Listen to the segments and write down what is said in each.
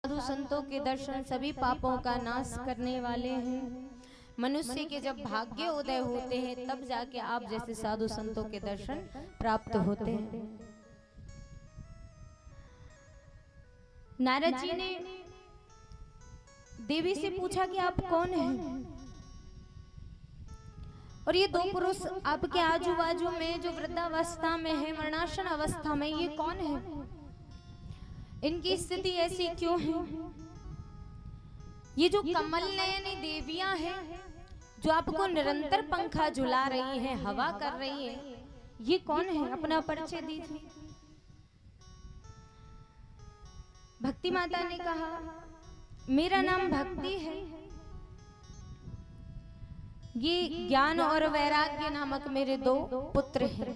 साधु संतों के दर्शन सभी पापों का नाश करने वाले हैं। मनुष्य के जब भाग्य उदय होते हैं तब जाके आप जैसे साधु संतों के दर्शन प्राप्त होते हैं। नारद जी ने देवी से पूछा कि आप कौन हैं? और ये दो पुरुष आपके आजू बाजू में जो वृद्धावस्था में है, मरणासन अवस्था में, ये कौन है? इनकी स्थिति ऐसी क्यों है? ये जो कमल नयनी देवियां हैं जो आपको निरंतर पंखा झुला रही हैं, हवा कर रही हैं, ये कौन है? अपना परिचय दीजिए। भक्ति माता ने कहा, मेरा नाम भक्ति है। ये ज्ञान और वैराग्य नामक मेरे दो पुत्र हैं।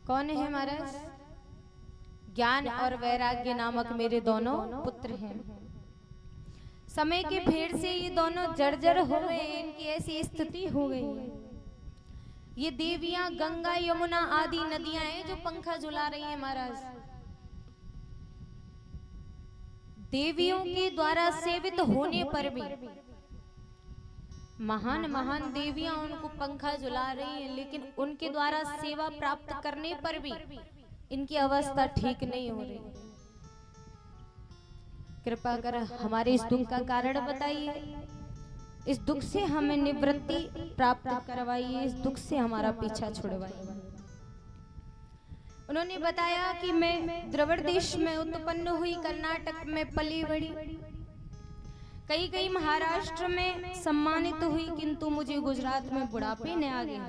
कौन है महाराज? ज्ञान और वैराग्य नामक मेरे दोनों पुत्र हैं। समय के फेर से ये दोनों जर्जर हो गए, इनकी ऐसी स्थिति हो गई है। ये देवियां गंगा यमुना आदि नदियां हैं जो पंखा झुला रही हैं महाराज। देवियों के द्वारा सेवित होने पर भी महान महान देवियां उनको पंखा झुला रही हैं, लेकिन उनके द्वारा सेवा प्राप्त करने पर भी इनकी अवस्था ठीक नहीं हो रही। कृपा कर हमारे इस दुख का कारण बताइए, इस दुख से हमें निवृत्ति प्राप्त करवाइए, इस दुख से हमारा पीछा छुड़वाइए। उन्होंने बताया कि मैं द्रविड़ देश में उत्पन्न हुई, कर्नाटक में पली बड़ी, कई महाराष्ट्र में सम्मानित हुई, किंतु मुझे गुजरात में बुढ़ापे ने आ गया।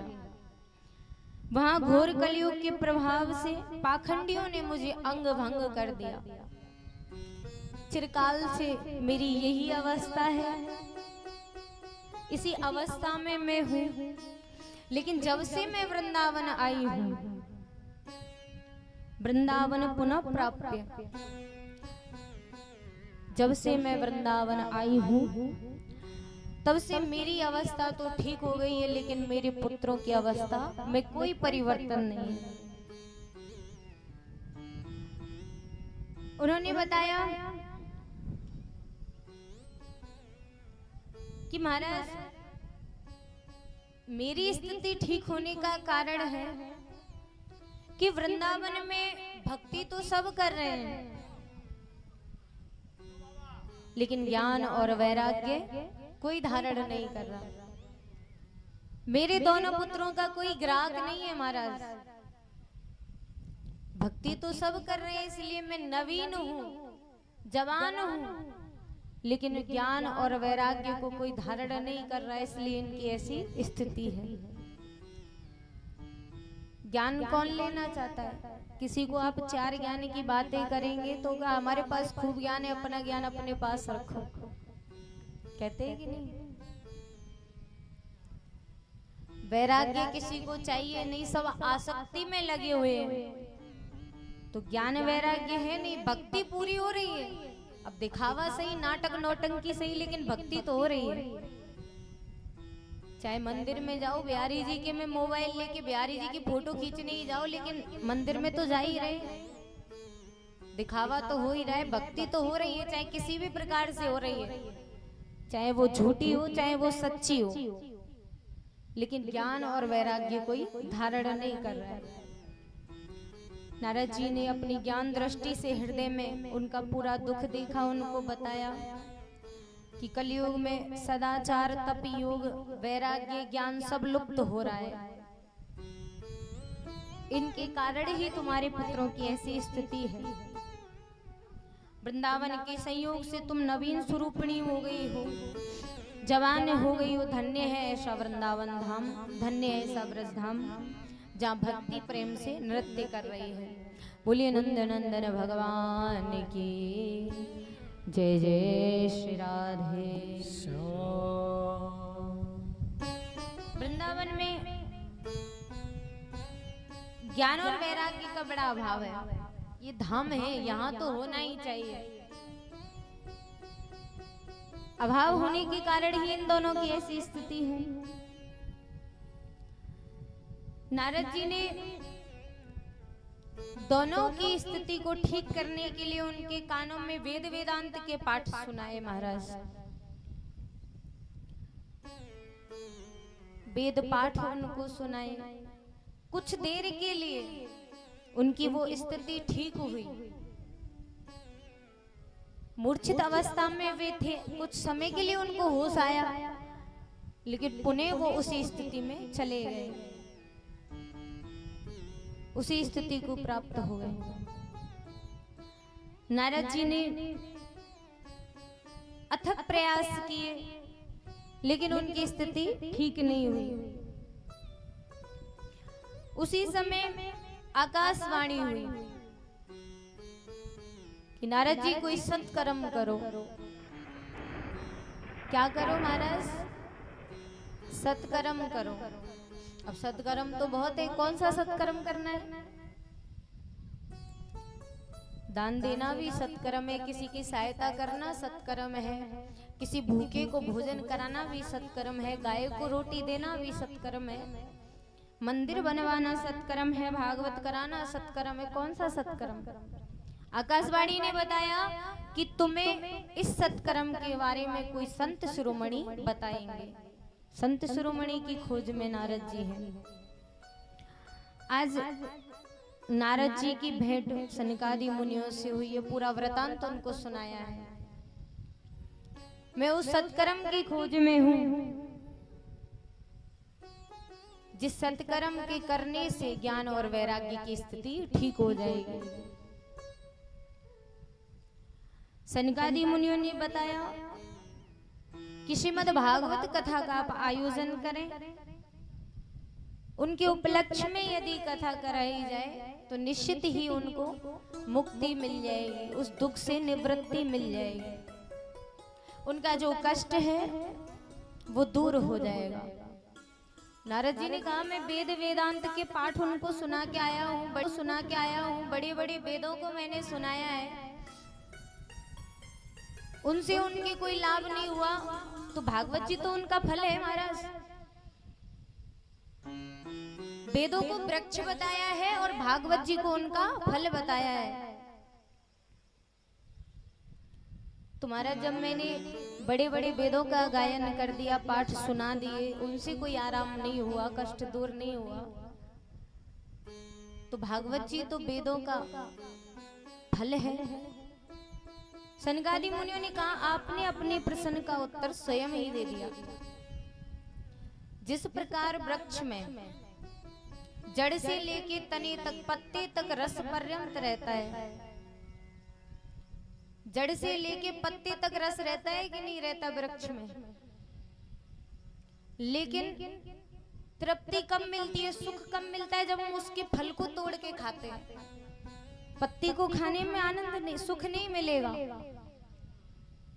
वहां घोर कलयुग के प्रभाव से पाखंडियों ने मुझे अंग भंग कर दिया। चिरकाल से मेरी यही अवस्था है, इसी अवस्था में मैं हूँ। लेकिन जब से मैं वृंदावन आई हूँ, वृंदावन पुनः प्राप्य, जब से मैं वृंदावन आई हूँ तब से मेरी अवस्था तो ठीक हो गई है, लेकिन मेरे पुत्रों की अवस्था में कोई परिवर्तन नहीं है। उन्होंने बताया कि महाराज, मेरी स्थिति ठीक होने का कारण है कि वृंदावन में भक्ति तो सब कर रहे हैं, लेकिन ज्ञान और वैराग्य कोई धारण नहीं कर रहा। मेरे दोनों पुत्रों का कोई ग्राहक नहीं है महाराज। भक्ति तो सब कर रहे हैं, इसलिए मैं नवीन हूँ, जवान हूँ, लेकिन ज्ञान और वैराग्य को कोई धारण नहीं कर रहा है, इसलिए इनकी ऐसी स्थिति है। ज्ञान कौन लेना चाहता है? किसी को आप चार ज्ञान की बातें करेंगे तो हमारे पास खूब ज्ञान है, अपना ज्ञान अपने पास रखो, कहते हैं कि नहीं? वैराग्य किसी को चाहिए नहीं, सब आसक्ति में लगे हुए हैं। तो ज्ञान वैराग्य है नहीं, भक्ति पूरी हो रही है। अब दिखावा सही, नाटक नौटंकी सही, लेकिन भक्ति तो हो रही है। चाहे मंदिर में जाओ, बिहारी जी के में मोबाइल लेके बिहारी जी की फोटो खींचने ही जाओ, लेकिन मंदिर में तो जा ही रहे, दिखावा तो हो ही रहा है, भक्ति तो हो रही है, चाहे किसी भी प्रकार से हो रही है, चाहे वो झूठी हो चाहे वो सच्ची हो, लेकिन ज्ञान और वैराग्य कोई धारण नहीं कर रहा है। नारद जी ने अपनी ज्ञान दृष्टि से हृदय में उनका पूरा दुख देखा, उनको बताया कि कलयुग में सदाचार, तप, योग, वैराग्य, ज्ञान सब लुप्त हो रहा है। इनके कारण ही तुम्हारे पुत्रों की ऐसी स्थिति है। वृंदावन के संयोग से तुम नवीन स्वरूपिणी हो गई हो, जवान हो गई हो। धन्य है ऐसा वृंदावन धाम, धन्य है ऐसा ब्रज धाम, जहाँ भक्ति प्रेम से नृत्य कर रही है। बोलिए नंद नंदन भगवान की जय जय श्री राधे। वृंदावन में ज्ञान और वैराग्य का बड़ा अभाव है। ये धाम है, यहाँ तो होना ही चाहिए। अभाव होने के कारण ही इन दोनों की ऐसी स्थिति है। नारद जी ने दोनों की स्थिति को ठीक करने के लिए उनके कानों में वेद वेदांत के पाठ सुनाए महाराज। वेद पाठ उनको सुनाए। कुछ देर के लिए उनकी वो स्थिति ठीक हुई। मूर्छित अवस्था में वे थे, कुछ समय के लिए उनको होश आया, लेकिन पुनः वो उसी स्थिति में चले गए, उसी स्थिति को प्राप्त हो गए। नारद जी ने अथक प्रयास किए, लेकिन उनकी स्थिति ठीक नहीं हुई। उसी समय आकाशवाणी हुई कि नारद जी कोई सत्कर्म करो। क्या करो महाराज? सत्कर्म करो। अब सत्कर्म तो बहुत है, कौन सा सत्कर्म करना है? दान देना भी सत्कर्म है, किसी की सहायता करना सत्कर्म है, किसी भूखे को भोजन कराना भी सत्कर्म है, गाय को रोटी देना भी सत्कर्म है, मंदिर बनवाना सत्कर्म है, भागवत कराना सत्कर्म है। कौन सा सत्कर्म? आकाशवाणी ने बताया कि तुम्हें इस सत्कर्म के बारे में कोई संत शिरोमणि बताएंगे। संत शिरोमणि की खोज में नारद जी हैं। आज नारद जी की भेंट सनकादि मुनियों से हुई है, पूरा वृतांत उनको सुनाया है। मैं उस सत्कर्म की खोज में हूं जिस सत्कर्म के करने से ज्ञान और वैराग्य की स्थिति ठीक हो जाएगी। सनकादि मुनियों ने बताया कि श्रीमद् भागवत कथा का आप आयोजन करें, उनके उपलक्ष्य में यदि कथा कराई जाए तो निश्चित ही उनको मुक्ति मिल जाएगी, उस दुख से निवृत्ति मिल जाएगी, उनका जो कष्ट है वो दूर हो जाएगा। नारद जी ने कहा मैं वेद वेदांत के पाठ उनको सुना के आया हूँ, बड़े बड़े वेदों को मैंने सुनाया है, उनसे उनके कोई लाभ नहीं हुआ, तो भागवत जी तो उनका फल है महाराज। वेदों को वृक्ष बताया है और भागवत जी को उनका फल बताया है। तुम्हारा जब मैंने बड़े बड़े वेदों का गायन कर दिया, पाठ सुना दिए, उनसे कोई आराम नहीं हुआ, कष्ट दूर नहीं हुआ, तो भागवत जी तो वेदों का फल है। सनकादि मुनियों ने कहा आपने अपने प्रश्न का उत्तर स्वयं ही दे दिया। जिस प्रकार वृक्ष में जड़ से लेके तने तक, पत्ते तक रस पर्यंत रहता है, जड़ से लेके पत्ते तक रस रहता है कि नहीं रहता वृक्ष में, लेकिन तृप्ति कब मिलती है, सुख कब मिलता है जब हम उसके फल को तोड़ के खाते हैं। पत्ती को खाने में आनंद नहीं, सुख नहीं मिलेगा,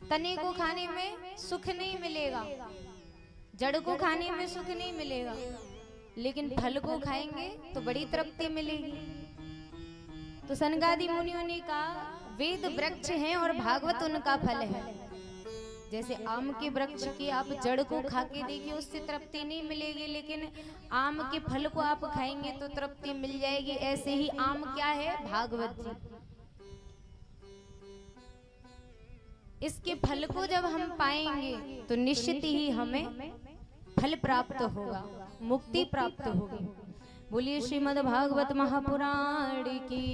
तने को खाने में सुख नहीं मिलेगा, जड़ को खाने में सुख नहीं मिलेगा, लेकिन फल को खाएंगे तो बड़ी तृप्ति मिलेगी। तो सनकादि मुनियों ने कहा वेद वृक्ष हैं और भागवत उनका फल है। जैसे आम के वृक्ष की आप जड़ को खा के देखिए, उससे तृप्ति नहीं मिलेगी, लेकिन आम के फल को आप खाएंगे तो तृप्ति मिल जाएगी। ऐसे ही आम क्या है? भागवत जी। इसके फल को जब हम पाएंगे तो निश्चित ही हमें फल प्राप्त होगा, मुक्ति प्राप्त होगी। बोलिए श्रीमद् भागवत महापुराण की।